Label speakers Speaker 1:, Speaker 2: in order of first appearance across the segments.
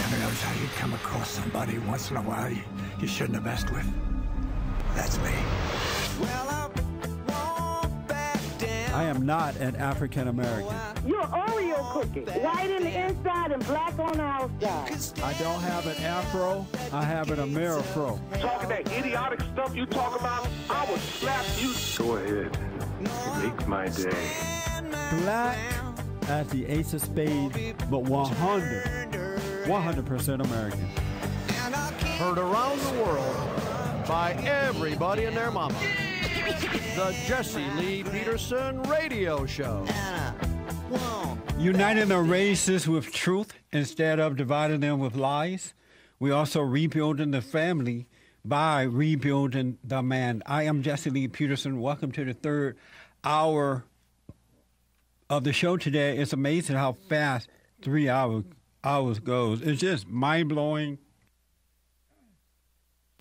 Speaker 1: Ever notice how you come across somebody once in a while you shouldn't have messed with? That's me.
Speaker 2: I am not an African American.
Speaker 3: You're Oreo cookie, white in the inside and black on the outside.
Speaker 2: I don't have an afro, I have an Amerifro.
Speaker 4: Talking that idiotic stuff you talk about, I will slap you.
Speaker 5: Go ahead. Make my day.
Speaker 2: Black as the ace of spades, but 100% American.
Speaker 6: Heard around the world by everybody and their mama. The Jesse Lee Peterson Radio Show.
Speaker 2: Uniting the races with truth instead of dividing them with lies. We also rebuilding the family by rebuilding the man. I am Jesse Lee Peterson. Welcome to the third hour of the show today. It's amazing how fast 3 hours goes. It's just mind-blowing.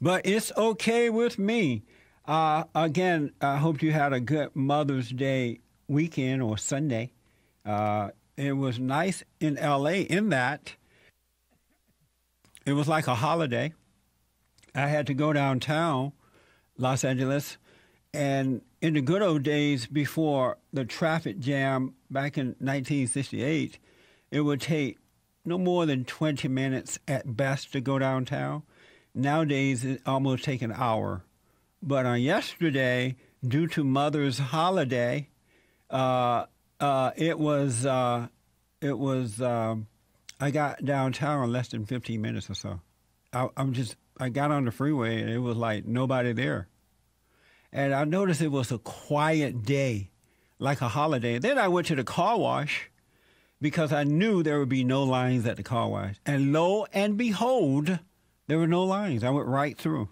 Speaker 2: But it's okay with me. Again, I hope you had a good Mother's Day weekend or Sunday. It was nice in L.A. in that it was like a holiday. I had to go downtown, Los Angeles, and in the good old days before the traffic jam back in 1968, it would take no more than 20 minutes at best to go downtown. Nowadays, it almost takes an hour. But on yesterday, due to Mother's holiday, I got downtown in less than 15 minutes or so. I got on the freeway and it was like nobody there. And I noticed it was a quiet day, like a holiday. Then I went to the car wash because I knew there would be no lines at the car wash. And lo and behold, there were no lines. I went right through.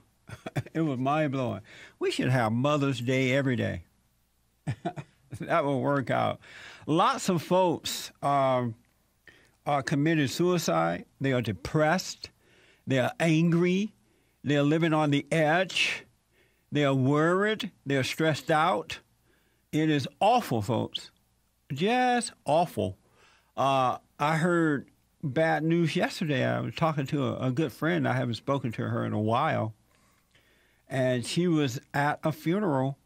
Speaker 2: It was mind-blowing. We should have Mother's Day every day. That will work out. Lots of folks are committed suicide. They are depressed. They are angry. They are living on the edge. They are worried. They are stressed out. It is awful, folks. Just awful. I heard bad news yesterday. I was talking to a good friend. I haven't spoken to her in a while. And she was at a funeral.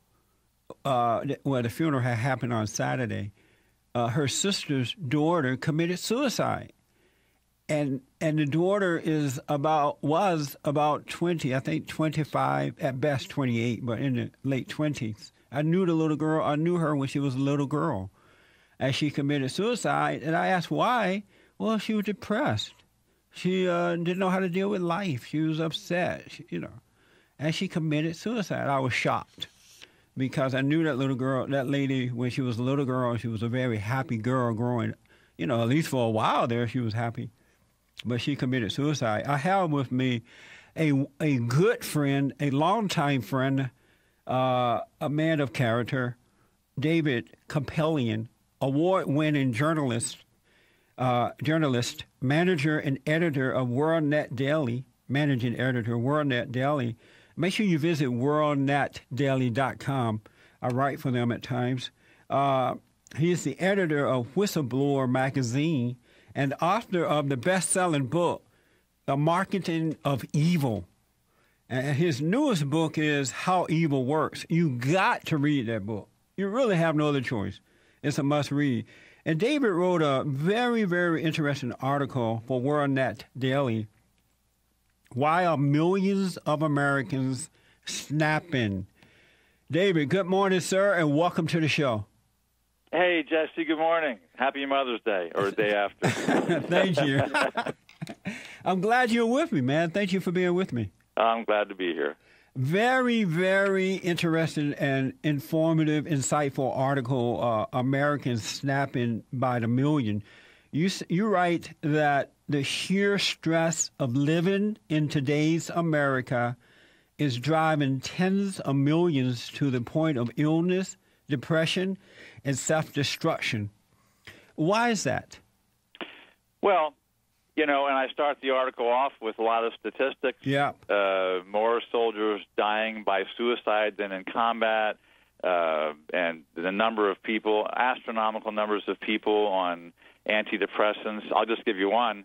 Speaker 2: The funeral had happened on Saturday. Her sister's daughter committed suicide. And the daughter was about 20, I think 25, at best 28, but in the late 20s. I knew the little girl. I knew her when she was a little girl. And she committed suicide. And I asked why. Well, she was depressed. She didn't know how to deal with life. She was upset, And she committed suicide. I was shocked because I knew that little girl, that lady, when she was a little girl, she was a very happy girl growing, at least for a while there, she was happy. But she committed suicide. I have with me a good friend, a longtime friend, a man of character, David Kupelian, award-winning journalist, manager and editor of WorldNet Daily, managing editor of WorldNet Daily. Make sure you visit worldnetdaily.com. I write for them at times. He is the editor of Whistleblower magazine and author of the best-selling book, The Marketing of Evil. And his newest book is How Evil Works. You got to read that book. You really have no other choice. It's a must-read. And David wrote a very, very interesting article for WorldNet Daily. Why are millions of Americans snapping? David, good morning, sir, and welcome to the show.
Speaker 7: Hey, Jesse, good morning. Happy Mother's Day, or the day after.
Speaker 2: Thank you. I'm glad you're with me, man. Thank you for being with me.
Speaker 7: I'm glad to be here.
Speaker 2: Very, very interesting and informative, insightful article, Americans snapping by the million. You write that the sheer stress of living in today's America is driving tens of millions to the point of illness, depression, and self-destruction. Why is that?
Speaker 7: Well, and I start the article off with a lot of statistics.
Speaker 2: Yeah.
Speaker 7: More soldiers dying by suicide than in combat, and the number of people, astronomical numbers of people on antidepressants. I'll just give you one.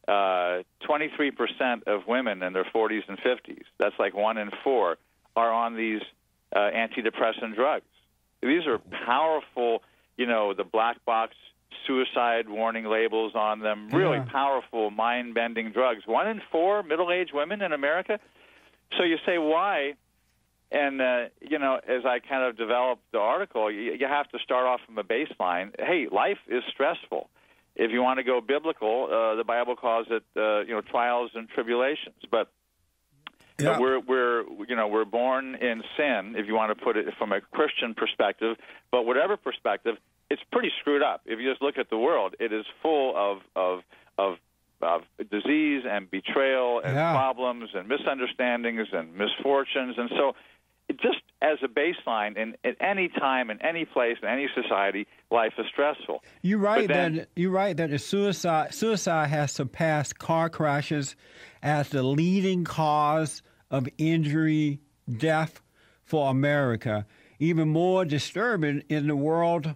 Speaker 7: 23% of women in their 40s and 50s, that's like 1 in 4, are on these antidepressant drugs. These are powerful, the black box suicide warning labels on them, really powerful, mind-bending drugs. 1 in 4 middle-aged women in America. So you say, why? And, as I kind of developed the article, you have to start off from a baseline. Hey, life is stressful. If you want to go biblical, the Bible calls it, trials and tribulations. But we're born in sin, if you want to put it from a Christian perspective. But whatever perspective, it's pretty screwed up. If you just look at the world, it is full of disease and betrayal and problems and misunderstandings and misfortunes. And so just as a baseline, at any time, in any place, in any society, life is stressful.
Speaker 2: You're right that the suicide has surpassed car crashes as the leading cause of injury, death for America. Even more disturbing in the world,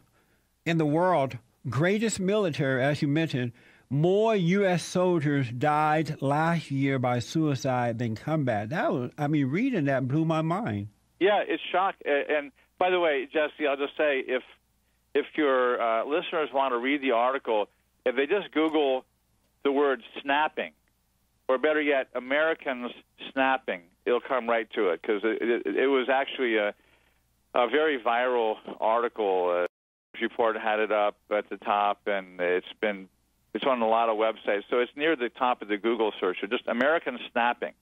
Speaker 2: greatest military, as you mentioned, more U.S. soldiers died last year by suicide than combat. Reading that blew my mind.
Speaker 7: Yeah, it's shocking. And by the way, Jesse, I'll just say, if your listeners want to read the article, if they just Google the word snapping, or better yet, Americans snapping, it'll come right to it, because it was actually a very viral article. Report had it up at the top, and it's on a lot of websites. So it's near the top of the Google search. So just American snapping.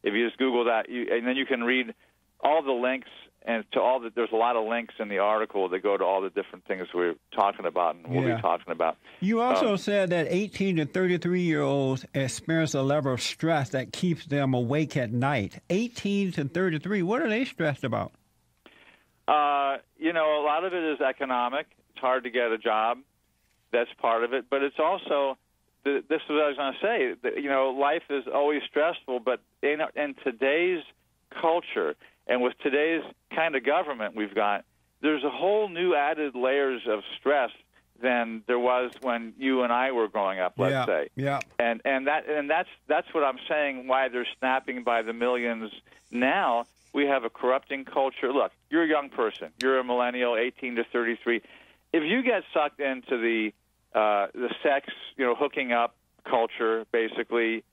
Speaker 7: If you just Google that, and then you can read all the links, and there's a lot of links in the article that go to all the different things we're talking about and we'll be talking about.
Speaker 2: You also said that 18 to 33-year-olds experience a level of stress that keeps them awake at night. 18 to 33, what are they stressed about?
Speaker 7: A lot of it is economic. It's hard to get a job. That's part of it. But it's also, this is what I was going to say, life is always stressful, but in today's culture and with today's kind of government we've got, there's a whole new added layers of stress than there was when you and I were growing up, let's say.
Speaker 2: Yeah.
Speaker 7: And that's what I'm saying, why they're snapping by the millions now. We have a corrupting culture. Look, you're a young person. You're a millennial, 18 to 33. If you get sucked into the sex, hooking up culture, basically,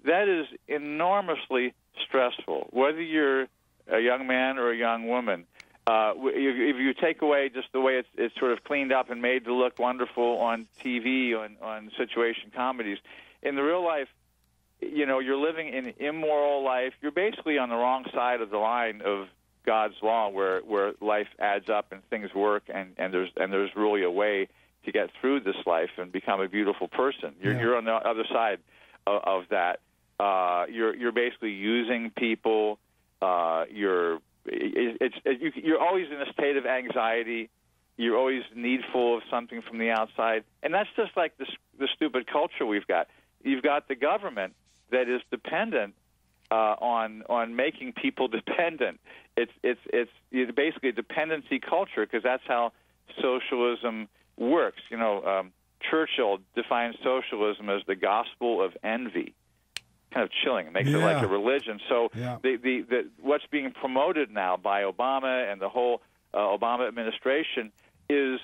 Speaker 7: that is enormously stressful. Whether you're a young man or a young woman, if you take away just the way it's sort of cleaned up and made to look wonderful on TV, on situation comedies, in the real life, you're living an immoral life. You're basically on the wrong side of the line of God's law, where life adds up and things work, and there's really a way to get through this life and become a beautiful person. You're on the other side of that. You're basically using people. You're always in a state of anxiety. You're always needful of something from the outside, and that's just like the stupid culture we've got. You've got the government that is dependent on making people dependent. It's basically a dependency culture, because that's how socialism works. Churchill defines socialism as the gospel of envy. Kind of chilling. It makes it like a religion. So what's being promoted now by Obama and the whole Obama administration is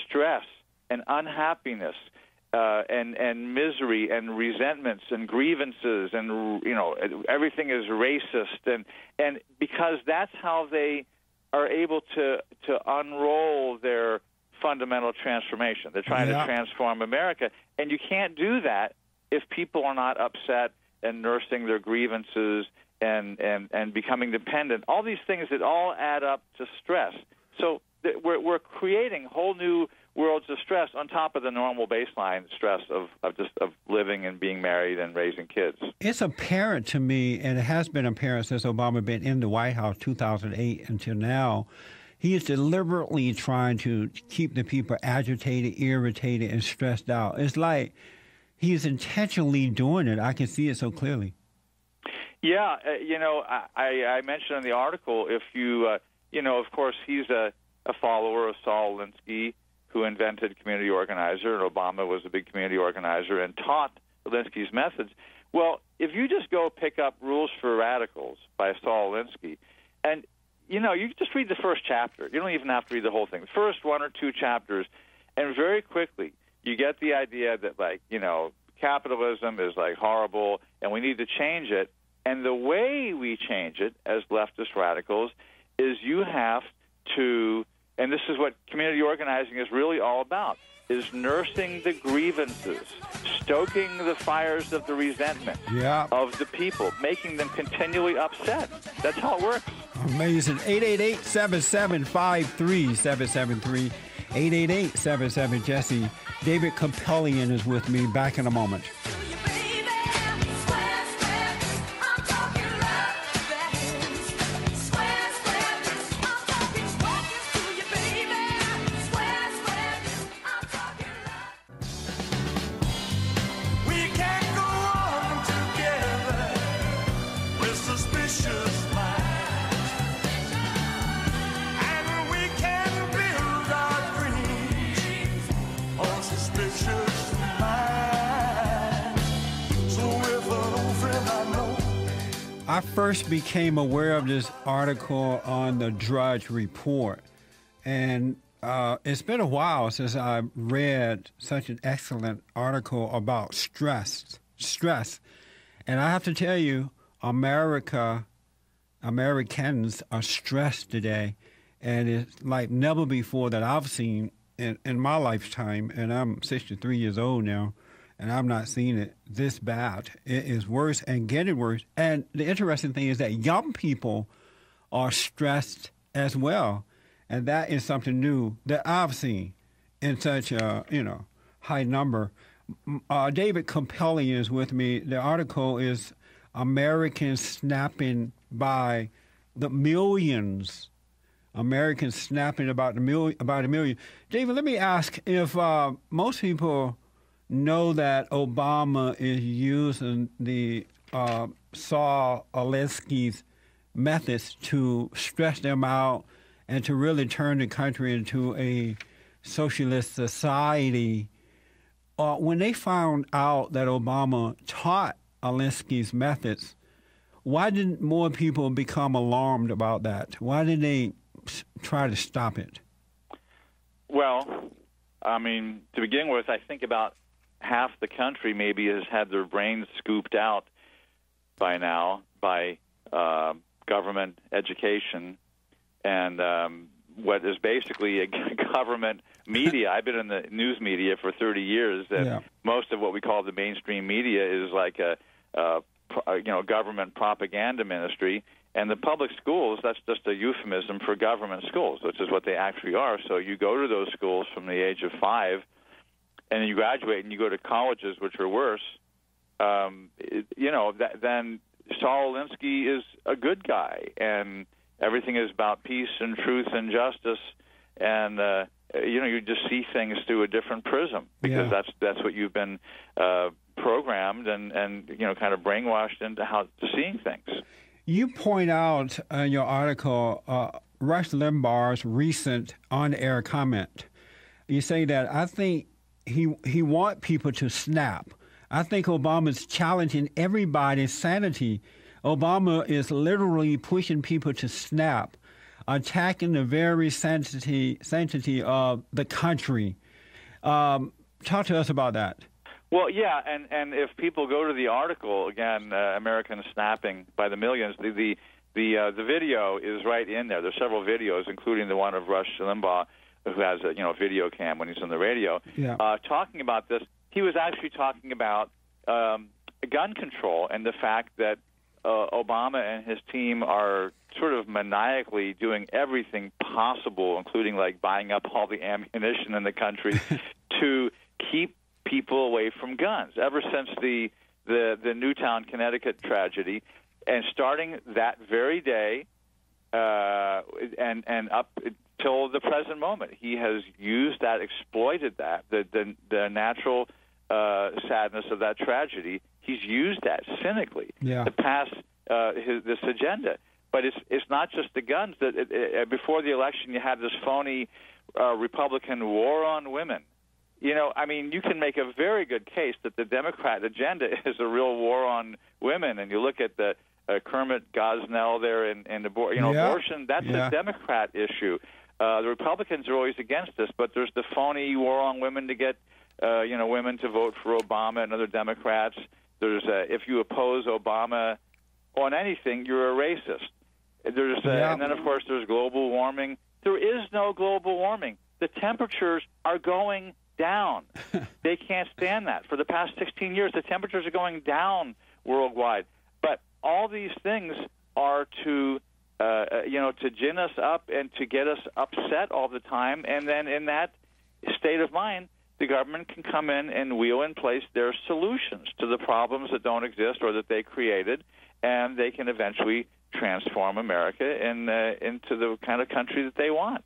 Speaker 7: stress and unhappiness and misery and resentments and grievances, and everything is racist, and because that's how they are able to unroll their fundamental transformation. They're trying to transform America, and you can't do that if people are not upset and nursing their grievances and becoming dependent. All these things that all add up to stress. So we're creating whole new worlds of stress on top of the normal baseline stress of living and being married and raising kids.
Speaker 2: It's apparent to me, and it has been apparent since Obama been in the White House 2008 until now, he is deliberately trying to keep the people agitated, irritated, and stressed out. It's like he's intentionally doing it. I can see it so clearly.
Speaker 7: Yeah, I mentioned in the article, if you, of course, he's a follower of Saul Alinsky, who invented community organizer, and Obama was a big community organizer and taught Alinsky's methods. Well, if you just go pick up Rules for Radicals by Saul Alinsky, and, you just read the first chapter. You don't even have to read the whole thing. The first 1 or 2 chapters, and very quickly you get the idea that, capitalism is, horrible, and we need to change it. And the way we change it as leftist radicals is you have to, and this is what community organizing is really all about, is nursing the grievances, stoking the fires of the resentment of the people, making them continually upset. That's how it works.
Speaker 2: Amazing. 888-7753-773. 888-77-JESSE. David Kupelian is with me. Back in a moment. I first became aware of this article on the Drudge Report, and it's been a while since I read such an excellent article about stress. And I have to tell you, Americans are stressed today, and it's like never before that I've seen in my lifetime, and I'm 63 years old now, and I've not seen it this bad. It is worse and getting worse. And the interesting thing is that young people are stressed as well. And that is something new that I've seen in such a, high number. David Kupelian is with me. The article is Americans Snapping by the Millions. Americans snapping about a million. David, let me ask if most people know that Obama is using the Saul Alinsky's methods to stress them out and to really turn the country into a socialist society. When they found out that Obama taught Alinsky's methods, why didn't more people become alarmed about that? Why did they try to stop it?
Speaker 7: Well, to begin with, I think about half the country maybe has had their brains scooped out by now by government education and what is basically a government media. I've been in the news media for 30 years, and most of what we call the mainstream media is like a government propaganda ministry. And the public schools, that's just a euphemism for government schools, which is what they actually are. So you go to those schools from the age of 5, and then you graduate and you go to colleges, which are worse. Then Saul Alinsky is a good guy, and everything is about peace and truth and justice. And you just see things through a different prism because that's what you've been programmed and kind of brainwashed into how seeing things.
Speaker 2: You point out in your article Rush Limbaugh's recent on-air comment. You say that I think he want people to snap. I think Obama's challenging everybody's sanity. Obama is literally pushing people to snap, attacking the very sanctity of the country. Talk to us about that.
Speaker 7: Well, yeah, and if people go to the article again, Americans Snapping by the Millions, the video is right in there. There's several videos, including the one of Rush Limbaugh, who has a video cam when he's on the radio, talking about this. He was actually talking about gun control and the fact that Obama and his team are sort of maniacally doing everything possible, including like buying up all the ammunition in the country to keep people away from guns. Ever since the Newtown, Connecticut tragedy, and starting that very day and up till the present moment, he has used that, exploited that, the natural sadness of that tragedy. He's used that cynically to pass this agenda. But it's not just the guns. Before the election, you had this phony Republican war on women, I mean, you can make a very good case that the Democrat agenda is a real war on women. And you look at the Kermit Gosnell there and abortion, that's a Democrat issue. The Republicans are always against this, but there's the phony war on women to get, women to vote for Obama and other Democrats. There's if you oppose Obama on anything, you're a racist. There's and then, of course, there's global warming. There is no global warming. The temperatures are going down. They can't stand that. For the past 16 years, the temperatures are going down worldwide. But all these things are to gin us up and to get us upset all the time. And then in that state of mind, the government can come in and wheel in place their solutions to the problems that don't exist or that they created, and they can eventually transform America into the kind of country that they want.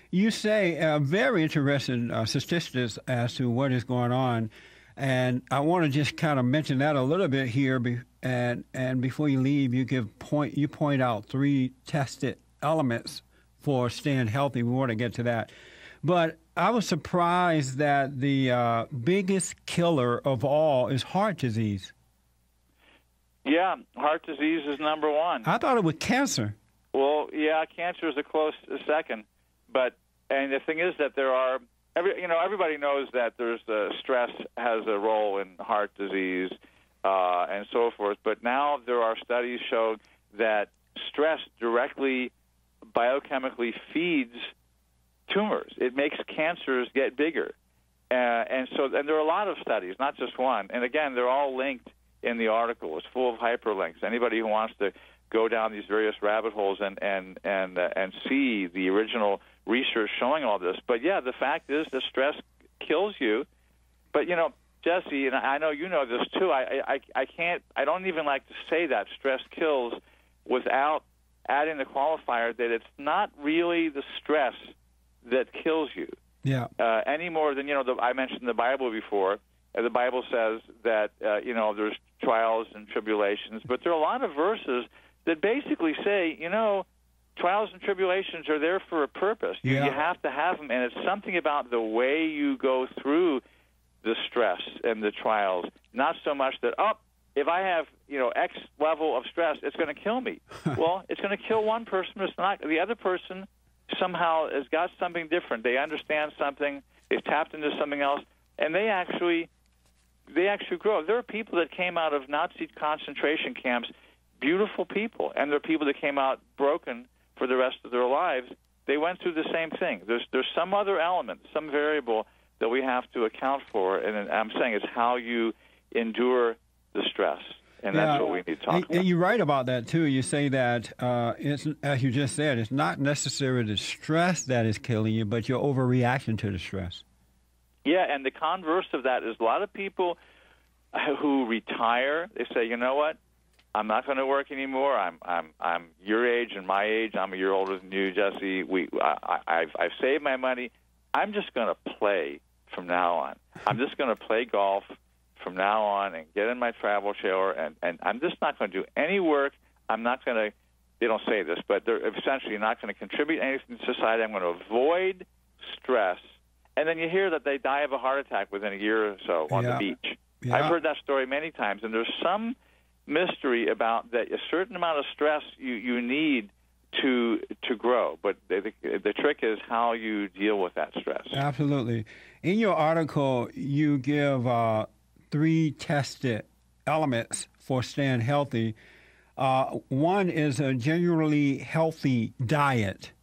Speaker 2: You say very interesting statistics as to what is going on, and I want to just kind of mention that a little bit here. And before you leave, you point out 3 tested elements for staying healthy. We want to get to that, but I was surprised that the biggest killer of all is heart disease.
Speaker 7: Yeah, heart disease is number one.
Speaker 2: I thought it was cancer.
Speaker 7: Well, yeah, cancer is a close second. And the thing is that there are, everybody knows that there's stress has a role in heart disease and so forth. But now there are studies showing that stress directly biochemically feeds tumors. It makes cancers get bigger. And there are a lot of studies, not just one. And again, they're all linked in the article. It's full of hyperlinks. Anybody who wants to go down these various rabbit holes and see the original research showing all this. But yeah, the fact is that stress kills you. But Jesse, and I know you know this too. I don't even like to say that stress kills without adding the qualifier that it's not really the stress that kills you.
Speaker 2: Yeah.
Speaker 7: Any more than I mentioned the Bible before. The Bible says that there's trials and tribulations, but there are a lot of verses that basically say, trials and tribulations are there for a purpose. You have to have them, and it's something about the way you go through the stress and the trials. Not so much that, if I have, X level of stress, it's going to kill me. Well, it's going to kill one person, but it's not. The other person somehow has got something different. They understand something. They've tapped into something else, and they actually grow. There are people that came out of Nazi concentration camps, beautiful people, and there are people that came out broken for the rest of their lives. They went through the same thing. There's some other element, some variable that we have to account for, and I'm saying it's how you endure the stress, and that's what we need to talk about.
Speaker 2: And you're right about that, too. You say that, it's, as you just said, it's not necessarily the stress that is killing you, but your overreaction to the stress.
Speaker 7: Yeah, and the converse of that is a lot of people who retire, they say, you know what, I'm not going to work anymore. I'm your age and my age. I'm a year older than you, Jesse. I've saved my money. I'm just going to play from now on. I'm just going to play golf from now on and get in my travel trailer, and I'm just not going to do any work. I'm not going to, they don't say this, but they're essentially not going to contribute anything to society. I'm going to avoid stress. And then you hear that they die of a heart attack within a year or so on the beach. Yeah. I've heard that story many times, and there's some mystery about that. A certain amount of stress you need to grow, but the trick is how you deal with that stress.
Speaker 2: Absolutely. In your article, you give 3 tested elements for staying healthy. One is a generally healthy diet.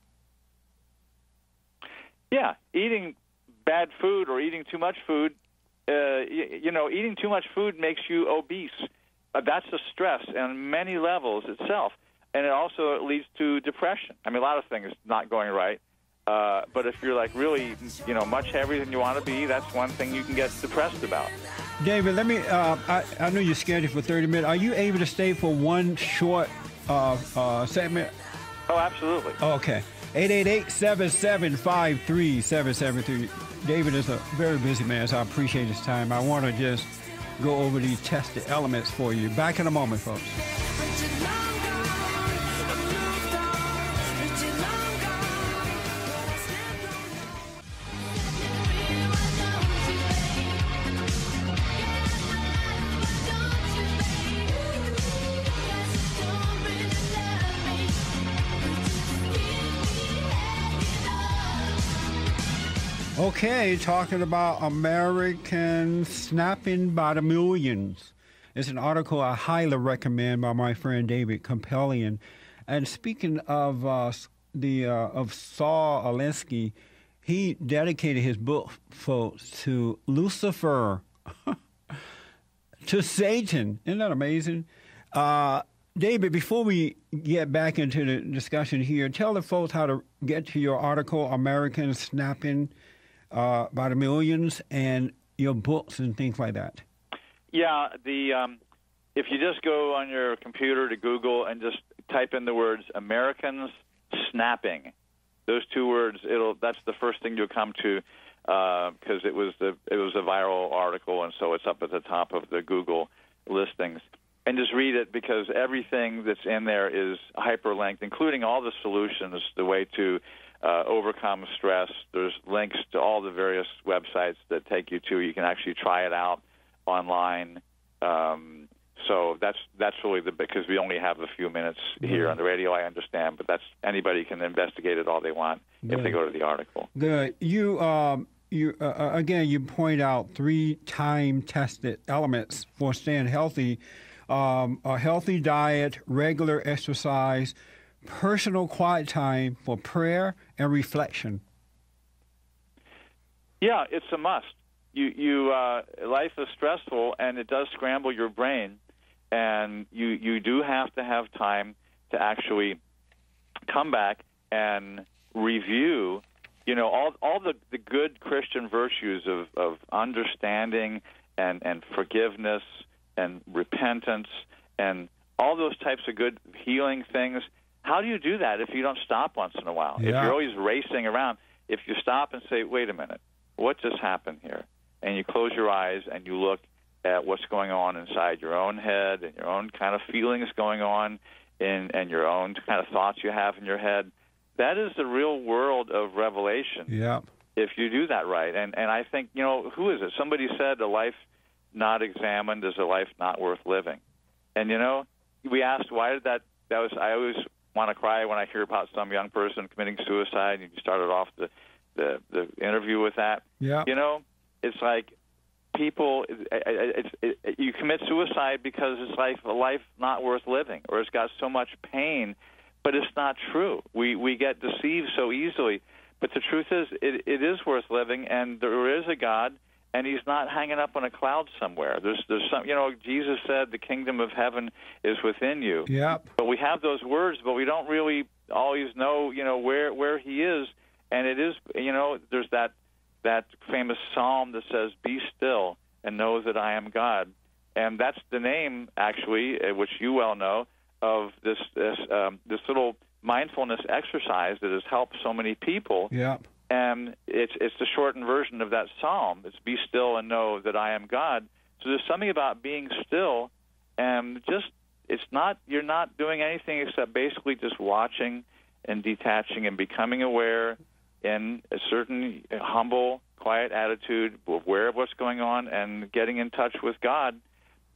Speaker 2: Yeah,
Speaker 7: eating bad food or eating too much food, eating too much food makes you obese. That's a stress on many levels itself, and it also leads to depression. I mean, a lot of things not going right, but if you're like really, much heavier than you want to be, that's one thing you can get depressed about.
Speaker 2: David, let me, I know you're scheduled for 30 minutes. Are you able to stay for one short segment?
Speaker 7: Oh, absolutely.
Speaker 2: Okay. 888-775-3773. David is a very busy man, so I appreciate his time. I want to just go over these tested elements for you. Back in a moment, folks. Okay, talking about Americans snapping by the millions. It's an article I highly recommend by my friend David Kupelian. And speaking of Saul Alinsky, he dedicated his book, folks, to Lucifer, to Satan. Isn't that amazing? David, before we get back into the discussion here, tell the folks how to get to your article, Americans Snapping by the Millions, and your books and things like that.
Speaker 7: Yeah, if you just go on your computer to Google and just type in the words Americans Snapping, those two words, that's the first thing you'll come to, because it was a viral article, and so it's up at the top of the Google listings. And just read it, because everything that's in there is hyperlinked, including all the solutions, the way to overcome stress. There's links to all the various websites that take you to. You can actually try it out online. So that's really because we only have a few minutes here on the radio, I understand, but anybody can investigate it all they want if they go to the article.
Speaker 2: Good. You again, you point out 3 time-tested elements for staying healthy. A healthy diet, regular exercise, personal quiet time for prayer and reflection.
Speaker 7: Yeah, it's a must. Life is stressful, and it does scramble your brain, and you do have to have time to actually come back and review, all the good Christian virtues of understanding and forgiveness and repentance and all those types of good healing things. How do you do that if you don't stop once in a while?
Speaker 2: Yeah.
Speaker 7: If you're always racing around, if you stop and say, wait a minute, what just happened here? And you close your eyes and you look at what's going on inside your own head and your own kind of feelings going on and your own kind of thoughts you have in your head, that is the real world of revelation.
Speaker 2: Yeah.
Speaker 7: If you do that right. And I think, who is it? Somebody said a life not examined is a life not worth living. And, we asked, why did that was, I always want to cry when I hear about some young person committing suicide, and you started off the interview with that.
Speaker 2: Yeah.
Speaker 7: It's like people, you commit suicide because it's like a life not worth living, or it's got so much pain, but it's not true. We get deceived so easily. But the truth is, it is worth living, and there is a God, and he's not hanging up on a cloud somewhere. There's some, Jesus said the kingdom of heaven is within you.
Speaker 2: Yep.
Speaker 7: But we have those words, but we don't really always know, where he is. And it is, there's that famous psalm that says, "Be still and know that I am God." And that's the name, actually, which you well know, of this little mindfulness exercise that has helped so many people.
Speaker 2: Yeah.
Speaker 7: And it's the shortened version of that psalm. It's "Be still and know that I am God." So there's something about being still, and you're not doing anything except basically just watching and detaching and becoming aware in a certain humble, quiet attitude, aware of what's going on, and getting in touch with God.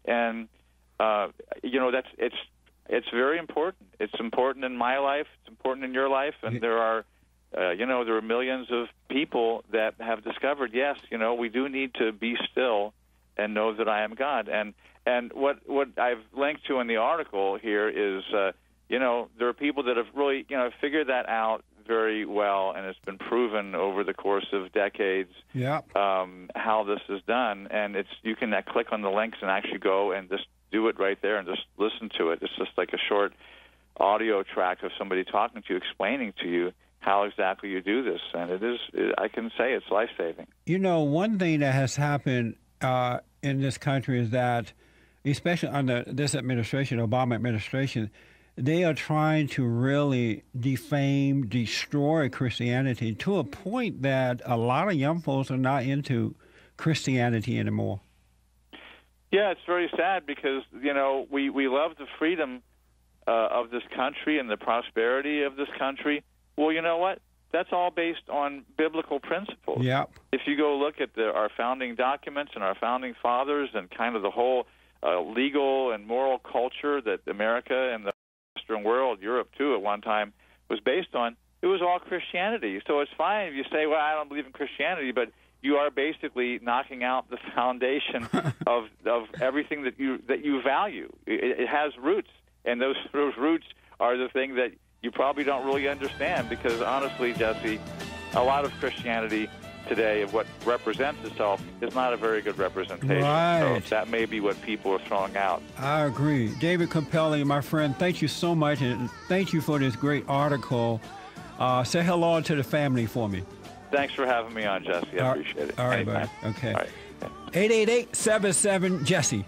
Speaker 7: And it's very important. It's important in my life. It's important in your life, and there are millions of people that have discovered, yes, we do need to be still and know that I am God. And what I've linked to in the article here is, there are people that have really, figured that out very well, and it's been proven over the course of decades how this is done. And you can click on the links and actually go and just do it right there and just listen to it. It's just like a short audio track of somebody talking to you, explaining to you how exactly you do this. And I can say it's life-saving.
Speaker 2: One thing that has happened in this country is that, especially under this administration, Obama administration, they are trying to really defame, destroy Christianity to a point that a lot of young folks are not into Christianity anymore.
Speaker 7: Yeah, it's very sad because, we love the freedom of this country and the prosperity of this country. Well, you know what? That's all based on biblical principles.
Speaker 2: Yep.
Speaker 7: If you go look at our founding documents and our founding fathers and kind of the whole legal and moral culture that America and the Western world, Europe too, at one time, was based on, it was all Christianity. So it's fine if you say, well, I don't believe in Christianity, but you are basically knocking out the foundation of everything that you value. It has roots, and those roots are the thing that you probably don't really understand, because honestly, Jesse, a lot of Christianity today of what represents itself is not a very good representation.
Speaker 2: Right.
Speaker 7: So that may be what people are throwing out.
Speaker 2: I agree. David Kupelian, my friend, thank you so much, and thank you for this great article. Say hello to the family for me.
Speaker 7: Thanks for having me on, Jesse. I appreciate it.
Speaker 2: All right,
Speaker 7: Anytime.
Speaker 2: buddy. Okay.
Speaker 7: All right.
Speaker 2: 888-77-JESSE.